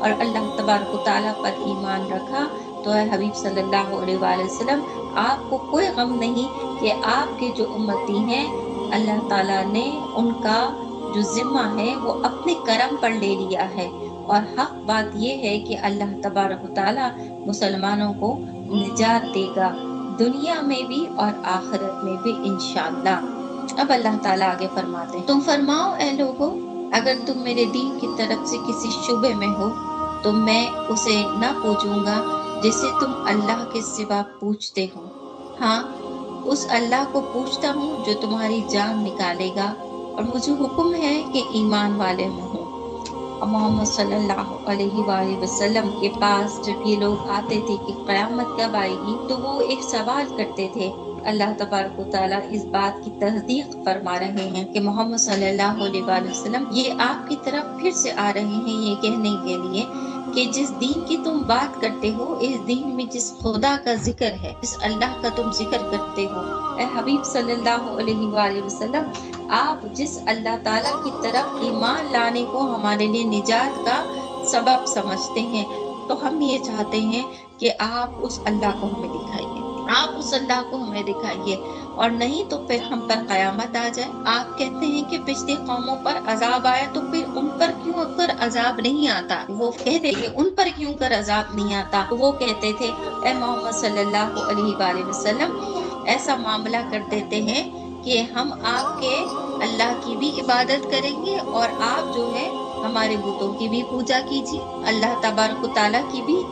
اور اللہ تبارک و تعالیٰ پر ایمان رکھا تو اے حبیب صلی اللہ علیہ وآلہ وسلم آپ کو کوئی غم نہیں کہ آپ کے جو امتی ہیں اللہ تعالیٰ نے ان کا جو ذمہ ہے وہ اپنے کرم پر لے لیا ہے، اور حق بات یہ ہے کہ اللہ تبارک و تعالیٰ مسلمانوں کو نجات دے گا دنیا میں بھی اور آخرت میں بھی انشاءاللہ۔ اب اللہ تعالیٰ آگے فرماتے ہیں، تم فرماؤ اے لوگو، اگر تم میرے دین کی طرف سے کسی شبے میں ہو تو میں اسے نہ پوچھوں گا جسے تم اللہ کے سوا پوچھتے ہو، ہاں اس اللہ کو پوچھتا ہوں جو تمہاری جان نکالے گا، اور مجھے حکم ہے کہ ایمان والے ہوں۔ اور محمد صلی اللہ علیہ وآلہ وسلم کے پاس جب یہ لوگ آتے تھے کہ قیامت کب آئے گی تو وہ ایک سوال کرتے تھے، اللہ تبارک و تعالیٰ اس بات کی تصدیق فرما رہے ہیں کہ محمد صلی اللہ علیہ وآلہ وسلم یہ آپ کی طرف پھر سے آ رہے ہیں یہ کہنے کے لیے کہ جس دین کی تم بات کرتے ہو، اس دین میں جس خدا کا ذکر ہے، جس اللہ کا تم ذکر کرتے ہو، اے حبیب صلی اللہ علیہ وآلہ وسلم آپ جس اللہ تعالیٰ کی طرف ایمان لانے کو ہمارے لیے نجات کا سبب سمجھتے ہیں، تو ہم یہ چاہتے ہیں کہ آپ اس اللہ کو ہمیں دکھائیے، آپ اس اللہ کو ہمیں دکھائیے، اور نہیں تو پھر ہم پر قیامت آ جائے۔ آپ کہتے ہیں کہ پچھلی قوموں پر عذاب آیا تو پھر ان پر کیوں کر عذاب نہیں آتا؟ وہ کہتے کہ ان پر کیوں کر عذاب نہیں آتا؟ وہ کہتے تھے اے محمد صلی اللہ علیہ وآلہ وسلم ایسا معاملہ کر دیتے ہیں کہ ہم آپ کے اللہ کی بھی عبادت کریں گے اور آپ جو ہے ہمارے بتوں کی بھی پوجا کیجیے، اللہ تبارک و تعالیٰ کی بھی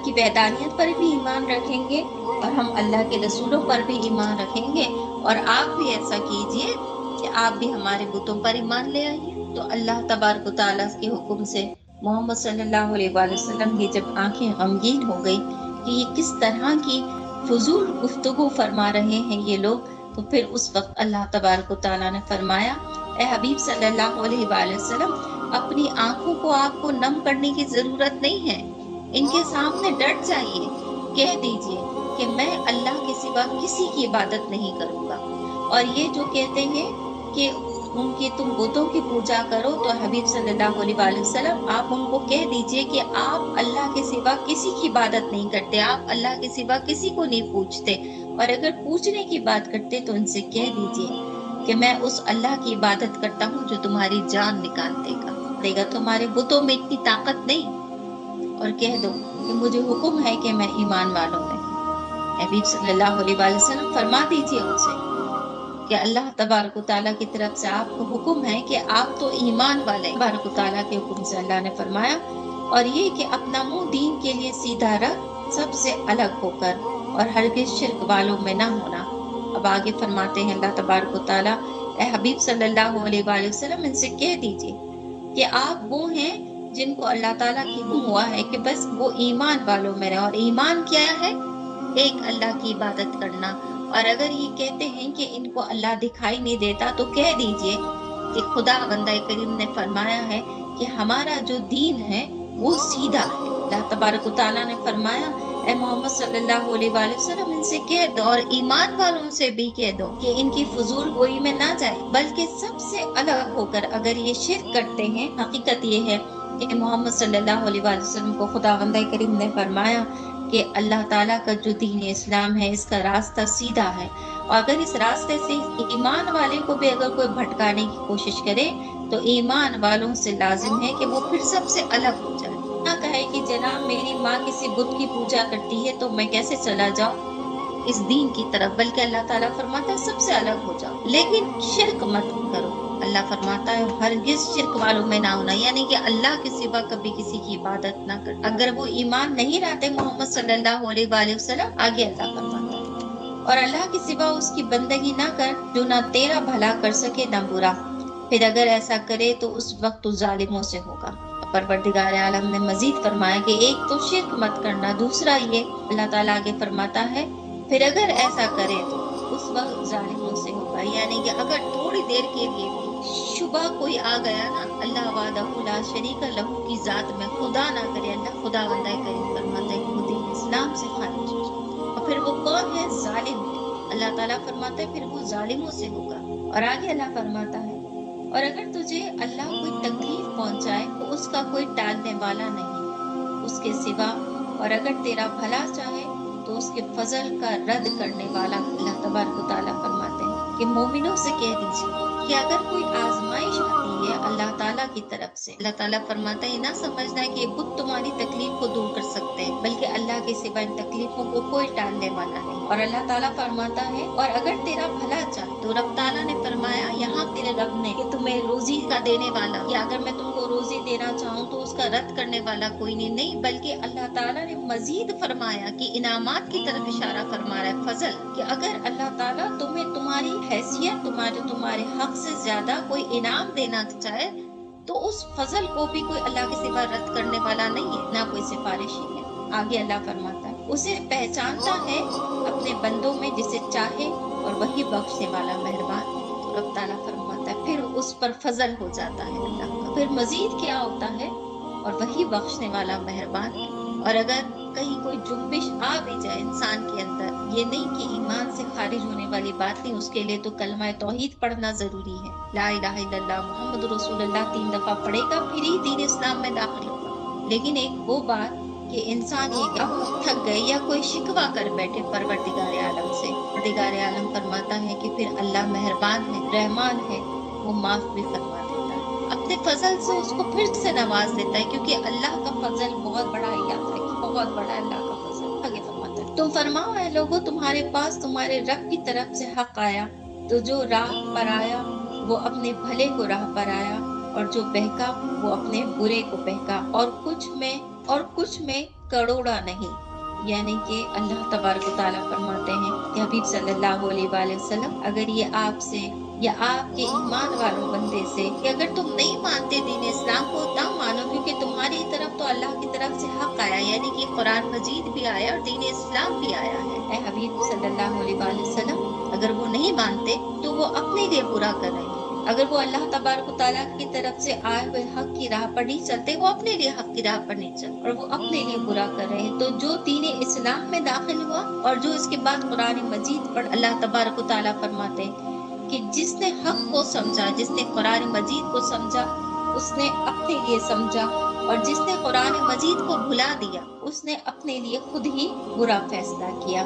کی وحدانیت پر بھی ایمان رکھیں گے، اور ہم اللہ کے رسولوں پر بھی ایمان رکھیں گے، اور آپ بھی ایسا کیجئے کہ آپ بھی ہمارے بتوں پر ایمان لے آئیے۔ تو اللہ تبارک و تعالیٰ کے حکم سے محمد صلی اللہ علیہ وآلہ وسلم کی جب آنکھیں غمگین ہو گئی کہ یہ کس طرح کی فضول گفتگو فرما رہے ہیں یہ لوگ، تو پھر اس وقت اللہ تبارک و تعالیٰ نے فرمایا اے حبیب صلی اللہ علیہ وآلہ وسلم اپنی آنکھوں کو آپ کو نم کرنے کی ضرورت نہیں ہے، ان کے سامنے ڈٹ جائیے، کہہ دیجئے کہ میں اللہ کے سوا کسی کی عبادت نہیں کروں گا۔ اور یہ جو کہتے ہیں کہ ان کی تم بتوں کی پوجا کرو، تو حبیب صلی اللہ علیہ وآلہ وسلم آپ ان کو کہہ دیجئے کہ آپ اللہ کے سوا کسی کی عبادت نہیں کرتے، آپ اللہ کے سوا کسی کو نہیں پوچھتے، اور اگر پوچھنے کی بات کرتے تو ان سے کہہ دیجئے کہ میں اس اللہ کی عبادت کرتا ہوں جو تمہاری جان نکال دے گا، تمہارے بتوں میں اتنی طاقت نہیں، اور کہہ دو کہ مجھے حکم ہے کہ میں ایمان والوں میں ہوں۔ حبیب صلی اللہ علیہ وآلہ وسلم فرما دیجئے ان سے کہ اللہ تبارک و تعالیٰ کی طرف سے آپ کو حکم ہے کہ آپ تو ایمان والے، تبارک و تعالیٰ کے حکم سے اللہ نے فرمایا، اور یہ کہ اپنا منہ دین کے لیے سیدھا رکھ، سب سے الگ ہو کر، اور ہرگز شرک والوں میں نہ ہونا۔ اب آگے فرماتے ہیں اللہ تبارک و تعالیٰ اے حبیب صلی اللہ علیہ وآلہ وسلم ان سے کہہ دیجئے کہ آپ وہ ہیں جن کو اللہ تعالیٰ کی حکم ہوا ہے کہ بس وہ ایمان والوں میں رہے، اور ایمان کیا ہے؟ ایک اللہ کی عبادت کرنا۔ اور اگر یہ کہتے ہیں کہ ان کو اللہ دکھائی نہیں دیتا تو کہہ دیجئے کہ خدا بندہ کریم نے فرمایا ہے کہ ہمارا جو دین ہے وہ سیدھا ہے۔ اللہ تبارک و تعالیٰ نے فرمایا اے محمد صلی اللہ علیہ وآلہ وسلم ان سے کہہ دو، اور ایمان والوں سے بھی کہہ دو کہ ان کی فضول گوئی میں نہ جائے، بلکہ سب سے الگ ہو کر اگر یہ شرک کرتے ہیں، حقیقت یہ ہے کہ محمد صلی اللہ علیہ وآلہ وسلم کو خدا بندہ کریم نے فرمایا کہ اللہ تعالیٰ کا جو دین اسلام ہے اس کا راستہ سیدھا ہے، اور اگر اس راستے سے ایمان والے کو بھی اگر کوئی بھٹکانے کی کوشش کرے تو ایمان والوں سے لازم ہے کہ وہ پھر سب سے الگ ہو جائے، نہ کہے کہ جناب میری ماں کسی بت کی پوجا کرتی ہے تو میں کیسے چلا جاؤں اس دین کی طرف، بلکہ اللہ تعالیٰ فرماتا ہے سب سے الگ ہو جاؤ، لیکن شرک مت کرو۔ اللہ فرماتا ہے ہرگز شرک والوں میں نہ ہونا، یعنی کہ اللہ کے سوا کبھی کسی کی عبادت نہ کر۔ اگر وہ ایمان نہیں لاتے محمد صلی اللہ علیہ وآلہ وسلم، آگے اللہ فرماتا ہے اور اللہ کے سوا اس کی بندگی نہ کر جو نہ تیرا بھلا کر سکے نہ برا، پھر اگر ایسا کرے تو اس وقت تو ظالموں سے ہوگا۔ پروردگار عالم نے مزید فرمایا کہ ایک تو شرک مت کرنا، دوسرا یہ اللہ تعالیٰ آگے فرماتا ہے پھر اگر ایسا کرے تو اس وقت ظالموں سے ہوگا، یعنی کہ اگر تھوڑی دیر کے لیے بھی شبہ کوئی آ گیا نا اللہ وحدہ لا شریک لہو کی ذات میں، خدا نہ کرے اللہ، خدا بندہ کریم فرماتا ہے کہ وہ دین اسلام سے خارج ہو جائے، اور پھر وہ کون ہے؟ ظالم ہے۔ اللہ تعالیٰ فرماتا ہے پھر وہ ظالموں سے ہوگا، اور آگے اللہ فرماتا ہے اور اگر تجھے اللہ کوئی تکلیف پہنچائے تو اس کا کوئی ٹالنے والا نہیں، کے سوا، اور اگر تیرا بھلا چاہے تو اس کے فضل کا رد کرنے والا اللہ تبارک و تعالیٰ فرماتے ہیں کہ مومنوں سے کہہ دیجیے کہ اگر کوئی آزمائش آتی ہے اللہ تعالیٰ کی طرف سے، اللہ تعالیٰ فرماتا ہے یہ نہ سمجھنا ہے کہ یہ بت تمہاری تکلیف کو دور کر سکتے ہیں، بلکہ اللہ کے سوا ان تکلیفوں کو کوئی ٹالنے والا نہیں۔ اور اللہ تعالیٰ فرماتا ہے اور اگر تیرا بھلا چاہے تو رب تعالیٰ نے فرمایا یہاں تیرے رب نے کہ تمہیں روزی کا دینے والا، یا اگر میں تم کو روزی دینا چاہوں تو اس کا رد کرنے والا کوئی نہیں، بلکہ اللہ تعالیٰ نے مزید فرمایا کہ انعامات کی طرف اشارہ فرما رہا ہے، فضل، کہ اگر اللہ تعالیٰ تمہیں تمہاری حیثیت تمہارے حق سے زیادہ کوئی انعام دینا چاہے تو اس فضل کو بھی کوئی اللہ کے سوا رد کرنے والا نہیں ہے، نہ کوئی سفارشی ہے۔ آگے اللہ فرماتا ہے اسے پہچانتا ہے اپنے بندوں میں جسے چاہے اور وہی بخشنے والا مہربان۔ تو رب تعالیٰ فرماتا ہے پھر اس پر فضل ہو جاتا ہے اللہ کا، پھر مزید کیا ہوتا ہے، اور وہی بخشنے والا مہربان۔ اور اگر کہیں کوئی جنبش آ بھی جائے انسان کے اندر، یہ نہیں کہ ایمان سے خارج ہونے والی بات نہیں، اس کے لیے تو کلمہ توحید پڑھنا ضروری ہے، لا الہ الا اللہ محمد رسول اللہ 3 دفعہ پڑھے گا پھر ہی دین اسلام میں داخل ہوگا۔ لیکن ایک وہ بات کہ انسان یہ کہ تھک گئے یا کوئی شکوہ کر بیٹھے پروردگار عالم سے، پروردگار عالم فرماتا ہے کہ پھر اللہ مہربان ہے، رحمان ہے، وہ معاف بھی فرما دیتا ہے، اپنے فضل سے اس کو پھر سے نواز دیتا ہے، کیونکہ اللہ کا فضل بہت بڑا ہے، یاد رکھیں بہت بڑا ہے اللہ کا فضل۔ آگے فرماتا ہے تم فرماؤ اے لوگوں تمہارے پاس تمہارے رب کی طرف سے حق آیا، تو جو راہ پر آیا وہ اپنے بھلے کو راہ پر آیا، اور جو بہکا وہ اپنے برے کو بہکا، اور کچھ میں کروڑا نہیں۔ یعنی کہ اللہ تبارک و تعالیٰ فرماتے ہیں کہ حبیب صلی اللہ علیہ وآلہ وسلم اگر یہ آپ سے یا آپ کے ایمان والوں بندے سے کہ اگر تم نہیں مانتے دین اسلام کو تب مانو، کیونکہ تمہاری طرف تو اللہ کی طرف سے حق آیا، یعنی کہ قرآن مجید بھی آیا اور دین اسلام بھی آیا ہے۔ اے حبیب صلی اللہ علیہ وآلہ وسلم اگر وہ نہیں مانتے تو وہ اپنے لیے برا کر رہے ہیں، اگر وہ اللہ تبارک و تعالیٰ کی طرف سے آئے ہوئے حق کی راہ پر نہیں چلتے، وہ اپنے لیے حق کی راہ پر نہیں چلتے اور وہ اپنے لیے برا کر رہے ہیں۔ تو جو دین اسلام میں داخل ہوا اور جو اس کے بعد قرآن مجید پڑھ، اللہ تبارک و تعالیٰ فرماتے ہیں کہ جس نے حق کو سمجھا، جس نے قرآن مجید کو سمجھا اس نے اپنے لیے سمجھا، اور جس نے قرآن مجید کو بھلا دیا اس نے اپنے لیے خود ہی برا فیصلہ کیا۔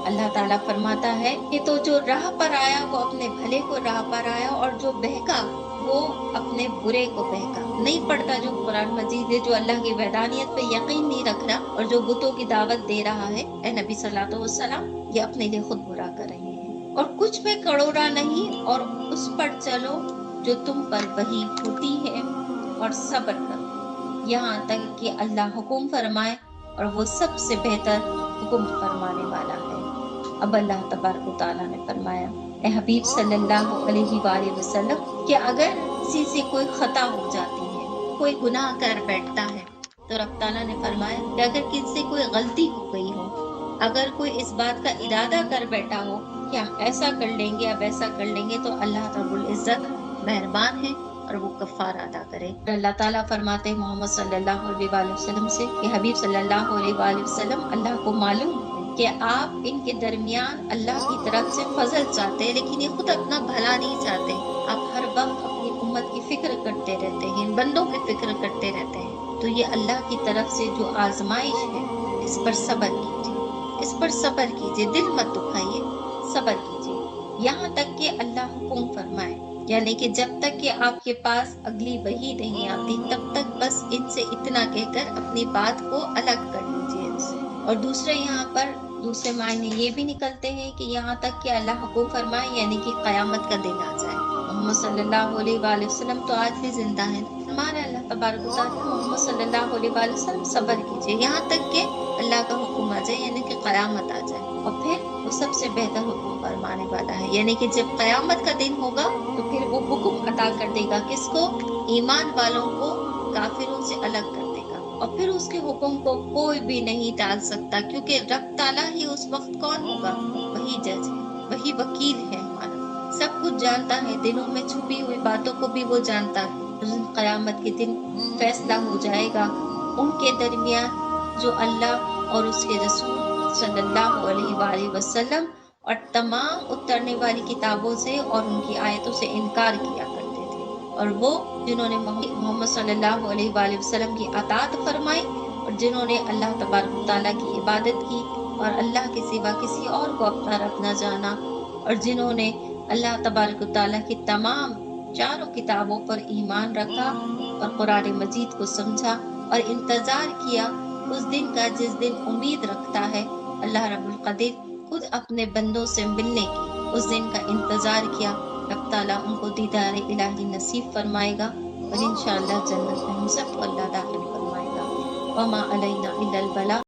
اللہ تعالیٰ فرماتا ہے کہ تو جو راہ پر آیا وہ اپنے بھلے کو راہ پر آیا، اور جو بہکا وہ اپنے برے کو بہکا۔ نہیں پڑھتا جو قرآن مجید ہے، جو اللہ کی وحدانیت پہ یقین نہیں رکھ رہا اور جو بتوں کی دعوت دے رہا ہے، اے نبی صلی اللہ علیہ وسلم یہ اپنے لیے خود برا کر رہے ہیں۔ اور کچھ میں کروڑا نہیں، اور اس پر چلو جو تم پر وحی ہوتی ہے اور صبر کرو یہاں تک کہ اللہ حکم فرمائے، اور وہ سب سے بہتر حکم فرمانے والا ہے۔ اب اللہ تبارک و تعالیٰ نے فرمایا اے حبیب صلی اللہ علیہ وآلہ وسلم کہ اگر کسی سے کوئی خطا ہو جاتی ہے، کوئی گناہ کر بیٹھتا ہے، تو رب تعالیٰ نے فرمایا کہ اگر کسی سے کوئی غلطی ہو گئی ہو، اگر کوئی اس بات کا ارادہ کر بیٹھا ہو کہ ہم ایسا کر لیں گے یا ویسا کر لیں گے، تو اللہ رب العزت مہربان ہے اور وہ کفارہ ادا کرے۔ اللہ تعالیٰ فرماتے ہیں محمد صلی اللہ علیہ وآلہ وسلم سے کہ حبیب صلی اللہ علیہ وآلہ وسلم اللہ کو معلوم کہ آپ ان کے درمیان اللہ کی طرف سے فضل چاہتے ہیں، لیکن یہ خود اپنا بھلا نہیں چاہتے۔ آپ ہر وقت اپنی امت کی فکر کرتے رہتے ہیں، بندوں کی فکر کرتے رہتے ہیں۔ تو یہ اللہ کی طرف سے جو آزمائش ہے اس پر صبر کیجیے، اس پر صبر کیجیے، دل مت دکھائیے، صبر کیجیے یہاں تک کہ اللہ حکم فرمائے، یعنی کہ جب تک کہ آپ کے پاس اگلی وحی نہیں آتی تب تک بس ان سے اتنا کہہ کر اپنی بات کو الگ کر لیجیے ان سے۔ اور دوسرے یہاں پر دوسرے معنی یہ بھی نکلتے ہیں کہ یہاں تک کہ اللہ حکم فرمائے، یعنی کہ قیامت کا دن آ جائے۔ محمد صلی اللہ علیہ وآلہ وسلم تو آج بھی زندہ ہیں، ہمارا اللہ تبارک و تعالیٰ محمد صلی اللہ علیہ وآلہ وسلم صبر کیجیے یہاں تک کہ اللہ کا حکم آ جائے، یعنی کہ قیامت آ جائے، اور پھر وہ سب سے بہتر حکم فرمانے والا ہے، یعنی کہ جب قیامت کا دن ہوگا تو پھر وہ حکم عطا کر دے گا، کس کو؟ ایمان والوں کو کافروں سے الگ کر دے گا، اور پھر اس کے حکم کو کوئی بھی نہیں ٹال سکتا، کیونکہ رب تعالیٰ ہی اس وقت کون ہوگا؟ وہی جج ہے، وہی وکیل ہے ہمارا، سب کچھ جانتا ہے، دلوں میں چھپی ہوئی باتوں کو بھی وہ جانتا ہے۔ قیامت کے دن فیصلہ ہو جائے گا ان کے درمیان جو اللہ اور اس کے رسول صلی اللہ علیہ وآلہ وسلم اور تمام اترنے والی کتابوں سے اور ان کی آیتوں سے انکار کیا کرتے تھے، اور وہ جنہوں نے محمد صلی اللہ علیہ وآلہ وسلم کی اطاعت فرمائی اور جنہوں نے اللہ تبارک و تعالیٰ کی عبادت کی اور اللہ کے سوا کسی اور کو اپنا رب نہ جانا، اور جنہوں نے اللہ تبارک و تعالیٰ کی تمام چاروں کتابوں پر ایمان رکھا اور قرآن مجید کو سمجھا اور انتظار کیا اس دن کا جس دن امید رکھتا ہے اللہ رب القدیر خود اپنے بندوں سے ملنے کی، اس دن کا انتظار کیا، رب تعالیٰ ان کو دیدار الہی نصیب فرمائے گا اور انشاءاللہ جنت میں ہم سب کو اللہ داخل فرمائے گا۔ وما علینا الا البلاغ